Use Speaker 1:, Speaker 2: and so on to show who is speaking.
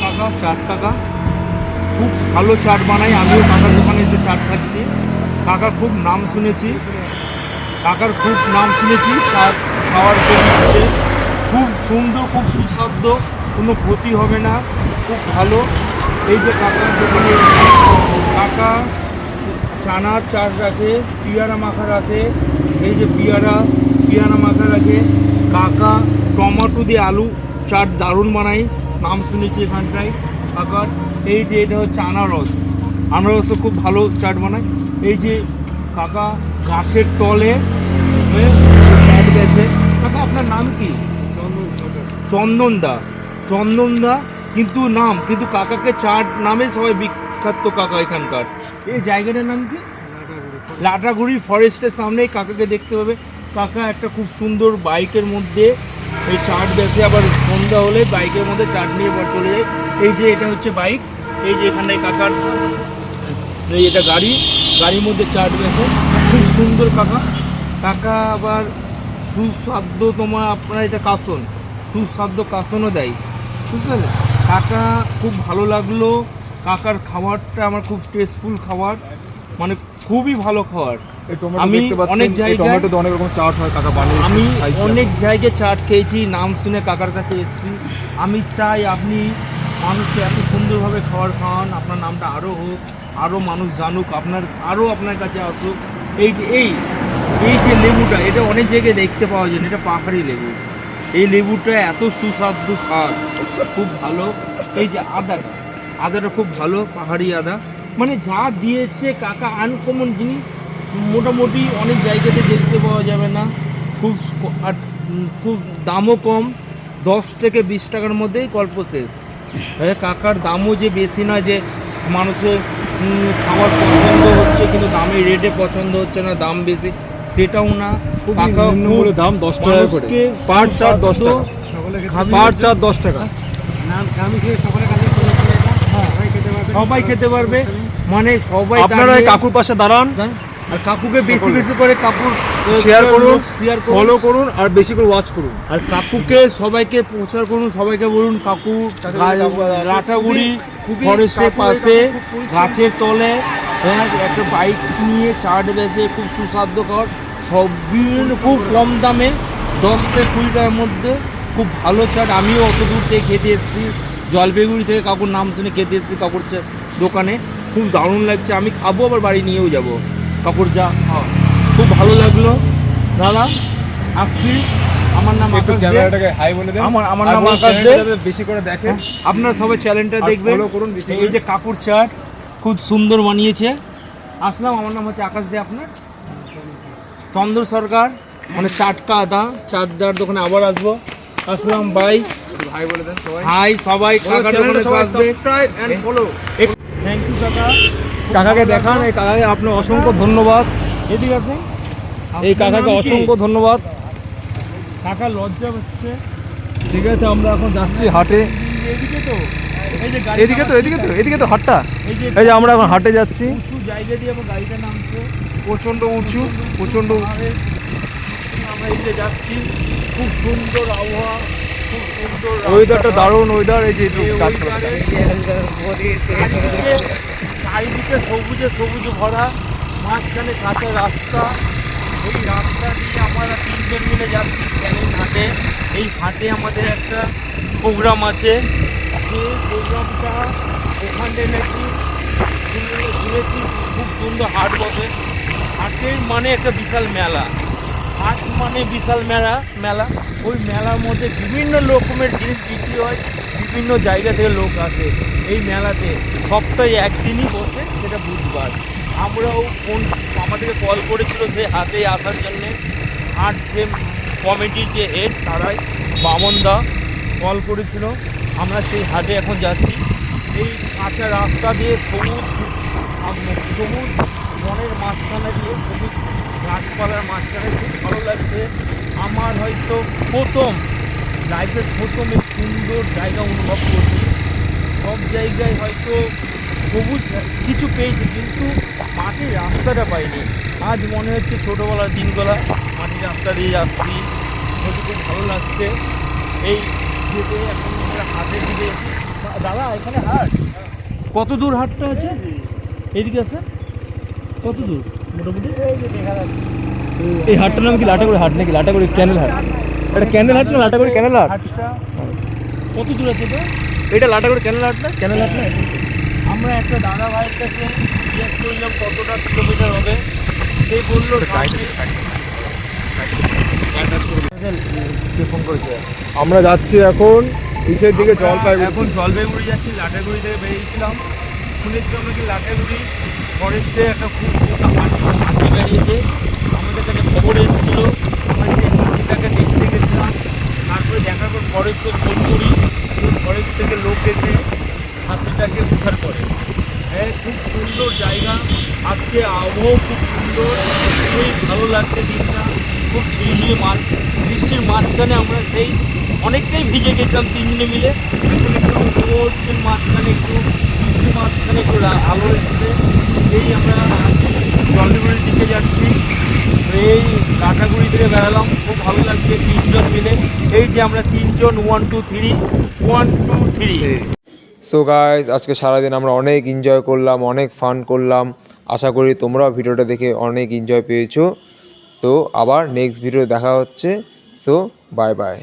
Speaker 1: কাকা চাট কাকা খুব ভালো চাট বানায়। আমিও কাকার দোকানে এসে চাট খাচ্ছি। কাকার খুব নাম শুনেছি, চাট খাওয়ার জন্য খুব সুন্দর, খুব সুস্বাদু, কোনো ক্ষতি হবে না, খুব ভালো। এই যে কাকার দোকানে কাকা চানার চাট রাখে, পিয়ারা মাখা রাখে, এই যে পিয়ারা মাখা রাখে। কাকা টমেটো দিয়ে আলু চাট দারুণ বানায়, নাম শুনেছি এখানটায় কাকার। এই যে এটা হচ্ছে আনারসও খুব ভালো চাট বানায়। এই যে কাকা গাছের তলে চাট গেছে। কাকা আপনার নাম কি? চন্দনদা কিন্তু কাকাকে চাট নামে সবাই বিখ্যাত কাকা এখানকার। এই জায়গাটার নাম কি? লাটাগুড়ি ফরেস্টের সামনেই কাকাকে দেখতে পাবে। কাকা একটা খুব সুন্দর বাইকের মধ্যে এই চাট বেছে, আবার সন্ধ্যা হলে বাইকের মধ্যে চাট নিয়ে চলে যায়। এই যে এটা হচ্ছে বাইক, এই যে এখানে কাকার এই এটা গাড়ির মধ্যে চাট বেছে, খুব সুন্দর কাকা আবার সুস্বাদ্য আপনার এটা সুস্বাদ্য কাসনও দেয়, বুঝতে পারলেন? কাকা খুব ভালো লাগলো। কাকার খাবারটা আমার খুব টেস্টফুল খাবার, মানে খুবই ভালো খাবার। আমি অনেক জায়গায়
Speaker 2: অনেক রকম চাট হয় কাকা বানিয়ে,
Speaker 1: আমি অনেক জায়গায় চাট খেয়েছি, নাম শুনে কাকার কাছে এসেছি। আমি চাই আপনি মানুষকে এত সুন্দরভাবে খাবার খাওয়ান, আপনার নামটা আরও হোক, আরও মানুষ জানুক, আপনার কাছে আসুক। এই যে লেবুটা, এটা অনেক জায়গায় দেখতে পাওয়া যায় না, এটা পাহাড়ি লেবু। এই লেবুটা এত সুস্বাদু স্বাদ, খুব ভালো। এই যে আদাটা খুব ভালো, পাহাড়ি আদা, মানে যা দিয়েছে কাকা আনকমন জিনিস, মোটামুটি অনেক জায়গাতে দেখতে পাওয়া যাবে না। খুব দামও কম, 10 থেকে 20 টাকার মধ্যেই গল্প শেষ। কাকার দামও যে বেশি নয় যে মানুষের খাবার পছন্দ হচ্ছে কিন্তু দামের রেটে পছন্দ হচ্ছে না, দাম বেশি, সেটাও না। কাকা
Speaker 2: দাম 10 টাকা করে, পার চাট 10 টাকা, পার চাট 10 টাকা।
Speaker 1: সবাই খেতে পারবে, মানে সবাই।
Speaker 2: আপনারা কাকুর পাশে দাঁড়ান
Speaker 1: আর কাকুকে বেশি করে কাকুর
Speaker 2: শেয়ার করুন, ফলো করুন, আর বেশি করে ওয়াচ করুন।
Speaker 1: আর কাকুকে সবাইকে প্রচার করুন, সবাইকে বলুন কাকু লাটাগুড়ি ফরেস্টের পাশে গাছের তলে একটা বাইক নিয়ে চাট বেছে, খুব সুস্বাদু খাবার, সব খুব কম দামে, 10 থেকে 20 টাকার মধ্যে খুব ভালো চাট। আমিও অত দূর থেকে খেতে এসেছি, জলপাইগুড়ি থেকে কাকুর নাম শুনে খেতে এসেছি কাকুর দোকানে, খুব দারুণ লাগছে। আমি খাবো, আবার বাড়ি নিয়েও যাবো কাকুর যা খুব ভালো লাগলো। দাদা আসছি, আমার নাম আকাশ দে। আমার নাম আকাশ দে,
Speaker 2: বেশি করে দেখেন,
Speaker 1: আপনারা সবাই চ্যানেলটা দেখবেন। এই যে কাকুর চাট খুব সুন্দর বানিয়েছে। আসলাম, আমার নাম হচ্ছে আকাশ দে। আপনার? চন্দ্র সরকার, মানে চাটকা আদা, চাটদার দোকানে আবার আসবো। আসলাম ভাই,
Speaker 2: ভাই বলে দেন সবাই।
Speaker 1: হাই সবাই, কাকার দোকানে আসবে। থ্যাংক ইউ কাকা।
Speaker 2: কাকাকে দেখান, এই কাকাকে আপনার অসংখ্য ধন্যবাদ।
Speaker 1: এদিকে আপনি,
Speaker 2: এই কাকাকে অসংখ্য ধন্যবাদ।
Speaker 1: কাকা লজ্জা হচ্ছে।
Speaker 2: ঠিক আছে, আমরা এখন যাচ্ছি হাটে। এদিকে তো হাটটা, এই যে আমরা এখন হাটে যাচ্ছি।
Speaker 1: উঁচু জায়গা দিয়ে আমার গাড়িটা নামছে,
Speaker 2: প্রচণ্ড উঁচু।
Speaker 1: আমরা এই যে যাচ্ছি, খুব সুন্দর আবহাওয়া, খুব সুন্দর
Speaker 2: ওয়েদারটা দারুণ ওয়েদার। এই যে
Speaker 1: চারিদিকে সবুজে ভরা, মাঝখানে কাঁচা রাস্তা। এই রাস্তা দিয়ে আমরা 3 জন মিলে যাচ্ছি ক্যানিং হাটে। এই হাটে আমাদের একটা প্রোগ্রাম আছে, যে প্রোগ্রামটা ওখানে নাকি শুনেছি খুব সুন্দর হাট বসে। হাটের মানে একটা বিশাল মেলা, হাট মানে বিশাল মেলা। ওই মেলার মধ্যে বিভিন্ন রকমের জিনিস বিক্রি হয়, বিভিন্ন জায়গা থেকে লোক আসে এই মেলাতে। সপ্তাহে একদিনই বসে, সেটা বুধবার। আমরাও আমাদেরকে কল করেছিল সেই হাটে আসার জন্যে। হাট যে কমিটির যে হেড, তারাই বামনদা কল করেছিল। আমরা সেই হাটে এখন যাচ্ছি। এই কাঁচা রাস্তা দিয়ে সবুজ বনের মাঝখানে দিয়ে, সবুজ গাছপালার মাঝখানে, খুব ভালো লাগছে। আমার হয়তো লাইফের প্রথম এই সুন্দর জায়গা অনুভব করছি। সব জায়গায় হয়তো সবুজ কিছু পেয়েছি, কিন্তু মাটির রাস্তাটা পাইনি। আজ মনে হচ্ছে ছোটোবেলার দিনগুলা মাটির রাস্তা দিয়ে যাচ্ছি, হয়তো খুব ভালো লাগছে। এই যেতে এখন আমরা হাটের দিকে দাদা এখানে হাট কত দূর হাটটা আছে এইদিকে আছে কত দূর মোটামুটি
Speaker 2: এই হাটটার নাম কি লাটাগুড়ি হাট নাকি লাটাগুড়ি ক্যানেল হাট? এটা ক্যানেল হাট না লাটাগুড়ি ক্যানেল হাট?
Speaker 1: হাটটা কত দূর আছে এটা?
Speaker 2: এটা লাটাগুড়ি ক্যানেল হাট না? ক্যানেল হাট না?
Speaker 1: আমরা একটা দাদা ভাইয়ের কাছে জিজ্ঞেস করলাম কতটা কিলোমিটার হবে, সে বললো
Speaker 2: ফোন করেছে। আমরা যাচ্ছি এখন নিচের দিকে জলপাইগুড়ি।
Speaker 1: এখন জলপাইগুড়ি যাচ্ছি, লাটাগুড়ি থেকে বেরিয়েছিলাম, শুনেছিলাম নাকি লাটাগুড়ি ফরেস্টে একটা খুব মোটা হাতি বেরিয়েছে, আমাদের কাছে খবর এসেছিলো, আমরা সেই হাতিটাকে দেখতে গেছিলাম। তারপরে দেখার পর ফরেস্টে ফোন করি, ফরেস্ট থেকে লোক এসে হাতিটাকে উদ্ধার করে। হ্যাঁ, খুব সুন্দর জায়গা, আজকে আবহাওয়া খুব সুন্দর, খুবই ভালো লাগছে দিনটা, খুব ঝিলঝিলে বৃষ্টির মাঝখানে আমরা সেই অনেকটাই ভিজে গেছিলাম তিনজনে মিলে। এখন একটু রোদের মাঝখানে একটু বৃষ্টির মাঝখানে একটু আলো এসেছে, এই আমরা জলপাইগুড়ির দিকে যাচ্ছি। এই লাটাগুড়ি থেকে বেড়ালাম, খুব ভালো লাগছে তিনজন মিলে, এই যে আমরা তিনজন 1 2 3
Speaker 2: সো গাইজ, আজকে সারাদিন আমরা অনেক এনজয় করলাম, অনেক ফান করলাম। আশা করি তোমরাও ভিডিওটা দেখে অনেক এনজয় পেয়েছো। তো আবার নেক্সট ভিডিও দেখা হচ্ছে। So bye bye.